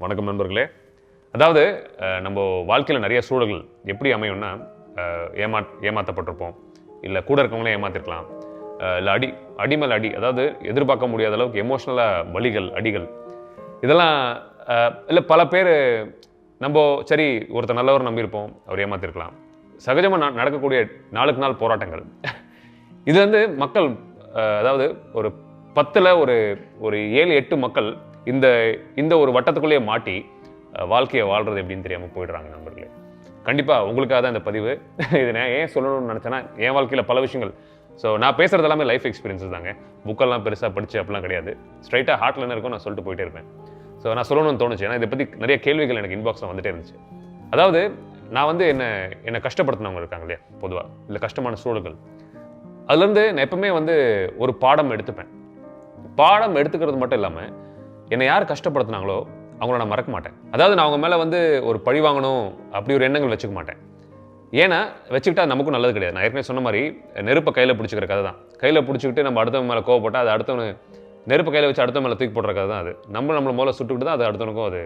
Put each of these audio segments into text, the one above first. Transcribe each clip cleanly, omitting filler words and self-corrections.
வணக்கம் நண்பர்களே. அதாவது நம்ம வாழ்க்கையில் நிறைய சூழல்கள் எப்படி அமையும்னா, ஏமாற்றப்பட்டிருப்போம், இல்லை கூட இருக்கவங்களே ஏமாத்திருக்கலாம், இல்லை அடிமேல் அடி, அதாவது எதிர்பார்க்க முடியாத அளவுக்கு எமோஷ்னலாக வலிகள், அடிகள், இதெல்லாம் இல்லை பல பேர் நம்ம சரி ஒருத்தர் நல்லவர் நம்பியிருப்போம், அவர் ஏமாத்திருக்கலாம். சகஜமாக நடக்கக்கூடிய நாளுக்கு நாள் போராட்டங்கள். இது வந்து மக்கள், அதாவது ஒரு 10ல் ஒரு 7-8 மக்கள் இந்த ஒரு வட்டத்துக்குள்ளேயே மாட்டி வாழ்க்கையை வாழ்றது எப்படின்னு தெரியாமல் போயிடுறாங்க நண்பர்களே. கண்டிப்பாக உங்களுக்காக தான் இந்த பதிவு. இது நான் ஏன் சொல்லணும்னு நினச்சேன்னா, என் வாழ்க்கையில் பல விஷயங்கள். ஸோ நான் பேசுகிறது எல்லாமே லைஃப் எக்ஸ்பீரியன்ஸஸ் தாங்க. புக்கெல்லாம் பெருசாக படித்து அப்படிலாம் கிடையாது. ஸ்ட்ரைட்டாக ஹார்ட்டில் என்ன இருக்கும் நான் சொல்லிட்டு போயிட்டே இருப்பேன். ஸோ நான் சொல்லணும்னு தோணுச்சு. ஏன்னா இதை பற்றி நிறைய கேள்விகள் எனக்கு இன்பாக்ஸில் வந்துட்டே இருந்துச்சு. அதாவது நான் வந்து என்னை கஷ்டப்படுத்தினவங்க இருக்காங்க இல்லையா, பொதுவாக இல்லை கஷ்டமான சூழல்கள், அதுலேருந்து நான் எப்பவுமே வந்து ஒரு பாடம் எடுத்துப்பேன். பாடம் எடுத்துக்கிறது மட்டும் இல்லாமல் என்னை யார் கஷ்டப்படுத்தினாங்களோ அவங்கள நான் மறக்க மாட்டேன். அதாவது நான் அவங்க மேலே வந்து ஒரு பழி வாங்கணும் அப்படி ஒரு எண்ணங்கள் வச்சுக்க மாட்டேன். ஏன்னா வச்சுக்கிட்டா நமக்கும் நல்லது கிடையாது. நான் ஏற்கனவே சொன்ன மாதிரி நெருப்பை கையில் பிடிச்சிக்கிற கதை தான். கையில் பிடிச்சிக்கிட்டு நம்ம அடுத்தவங்க மேலே கோவப்பட்டால் அது அடுத்தவனு நெருப்பு கையில் வச்சு அடுத்த மேலே தூக்கி போடுற கதை தான் அது. நம்மளை முதல்ல சுட்டுக்கிட்டு தான் அது அடுத்தவனுக்கும் அது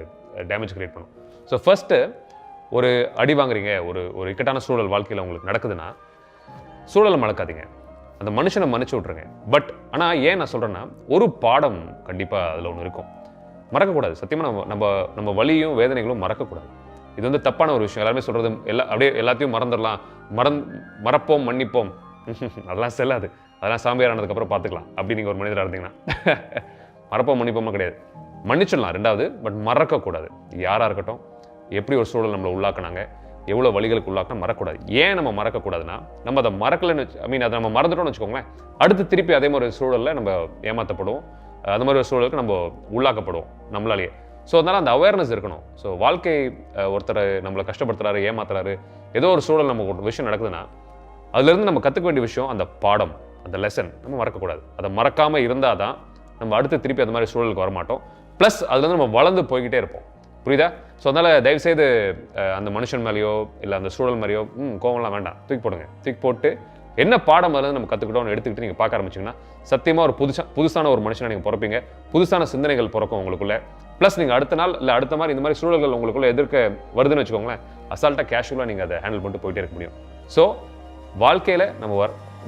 டேமேஜ் கிரியேட் பண்ணும். ஸோ ஃபர்ஸ்ட்டு ஒரு அடி வாங்குறீங்க, ஒரு இக்கட்டான சூழல் வாழ்க்கையில் உங்களுக்கு நடக்குதுன்னா சூழலை மறக்காதீங்க, அந்த மனுஷனை மன்னிச்சு விட்ருங்க. பட் ஆனால் ஏன் நான் சொல்கிறேன்னா, ஒரு பாடம் கண்டிப்பாக அதில் ஒன்று இருக்கும், மறக்கக்கூடாது. சத்தியமாக நம்ம வலியும் வேதனைகளும் மறக்கக்கூடாது. இது வந்து தப்பான ஒரு விஷயம். எல்லாருமே சொல்கிறது அப்படியே எல்லாத்தையும் மறந்துடலாம், மறப்போம் மன்னிப்போம், அதெல்லாம் செல்லாது. அதெல்லாம் சாமியார் ஆனதுக்கப்புறம் பார்த்துக்கலாம். அப்படி நீங்கள் ஒரு மனிதராக இருந்தீங்கன்னா மறப்போம் மன்னிப்போமா கிடையாது. மன்னிச்சிடலாம் ரெண்டாவது, பட் மறக்கக்கூடாது. யாராக இருக்கட்டும், எப்படி ஒரு சூழல் நம்மளை உள்ளாக்குனாங்க, எவ்வளோ வழிகளுக்கு உள்ளாக்கினா மறக்கக்கூடாது. ஏன் நம்ம மறக்கக்கூடாதுன்னா, நம்ம அதை மறக்கலைன்னு அதை நம்ம மறந்துட்டோம்னு வச்சுக்கோங்களேன், அடுத்து திருப்பி அதே மாதிரி சூழலில் நம்ம ஏமாற்றப்படுவோம், அது மாதிரி ஒரு சூழலுக்கு நம்ம உள்ளாக்கப்படுவோம் நம்மளாலேயே. ஸோ அதனால் அந்த அவேர்னஸ் இருக்கணும். ஸோ வாழ்க்கை ஒருத்தர் நம்மளை கஷ்டப்படுத்துறாரு, ஏமாத்துறாரு, ஏதோ ஒரு சூழல் நமக்கு ஒரு விஷயம் நடக்குதுன்னா அதுலேருந்து நம்ம கற்றுக்க வேண்டிய விஷயம், அந்த பாடம், அந்த லெசன் நம்ம மறக்கக்கூடாது. அதை மறக்காமல் இருந்தால் தான் நம்ம அடுத்து திருப்பி அந்த மாதிரி சூழலுக்கு வரமாட்டோம். ப்ளஸ் அதுலேருந்து நம்ம வளர்ந்து போய்கிட்டே இருப்போம். புரியுதா? ஸோ அதனால் தயவுசெய்து அந்த மனுஷன் மேலேயோ இல்லை அந்த சூழல் மாதிரியோ கோவம்லாம் வேண்டாம், தூக்கி போடுங்க. தூக்கி போட்டு என்ன பாடம் அதில் நம்ம கற்றுக்கிட்டோம்னு எடுத்துக்கிட்டு நீங்கள் பார்க்க ஆரம்பிச்சிங்கன்னா சத்தியமாக ஒரு புதுசான ஒரு மனுஷனை நீங்கள் பிறப்பீங்க. புதுசான சிந்தனைகள் பிறக்கும் உங்களுக்குள்ளே. ப்ளஸ் நீங்கள் அடுத்த நாள் இல்லை அடுத்த மாதிரி இந்த மாதிரி சூழல்கள் உங்களுக்குள்ளே எதிர்க்க வருதுன்னு வச்சுக்கோங்களேன், அசால்ட்டாக கேஷுவலாக நீங்கள் அதை ஹேண்டில் பண்ணிட்டு போயிட்டே இருக்க முடியும். ஸோ வாழ்க்கையில்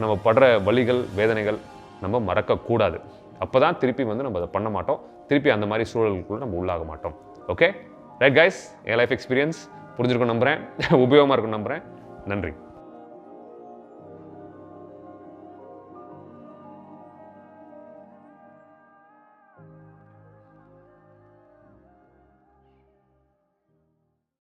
நம்ம படுற வலிகள், வேதனைகள் நம்ம மறக்கக்கூடாது. அப்போ தான் திருப்பி வந்து நம்ம அதை பண்ண மாட்டோம், திருப்பி அந்த மாதிரி சூழலுக்குள்ளே நம்ம உள்ளாக மாட்டோம். ஓகே ரைட் கைஸ், என் லைஃப் எக்ஸ்பீரியன்ஸ் புரிஞ்சிருக்கும் நம்புகிறேன், உபயோகமாக இருக்கும் நம்புகிறேன். நன்றி.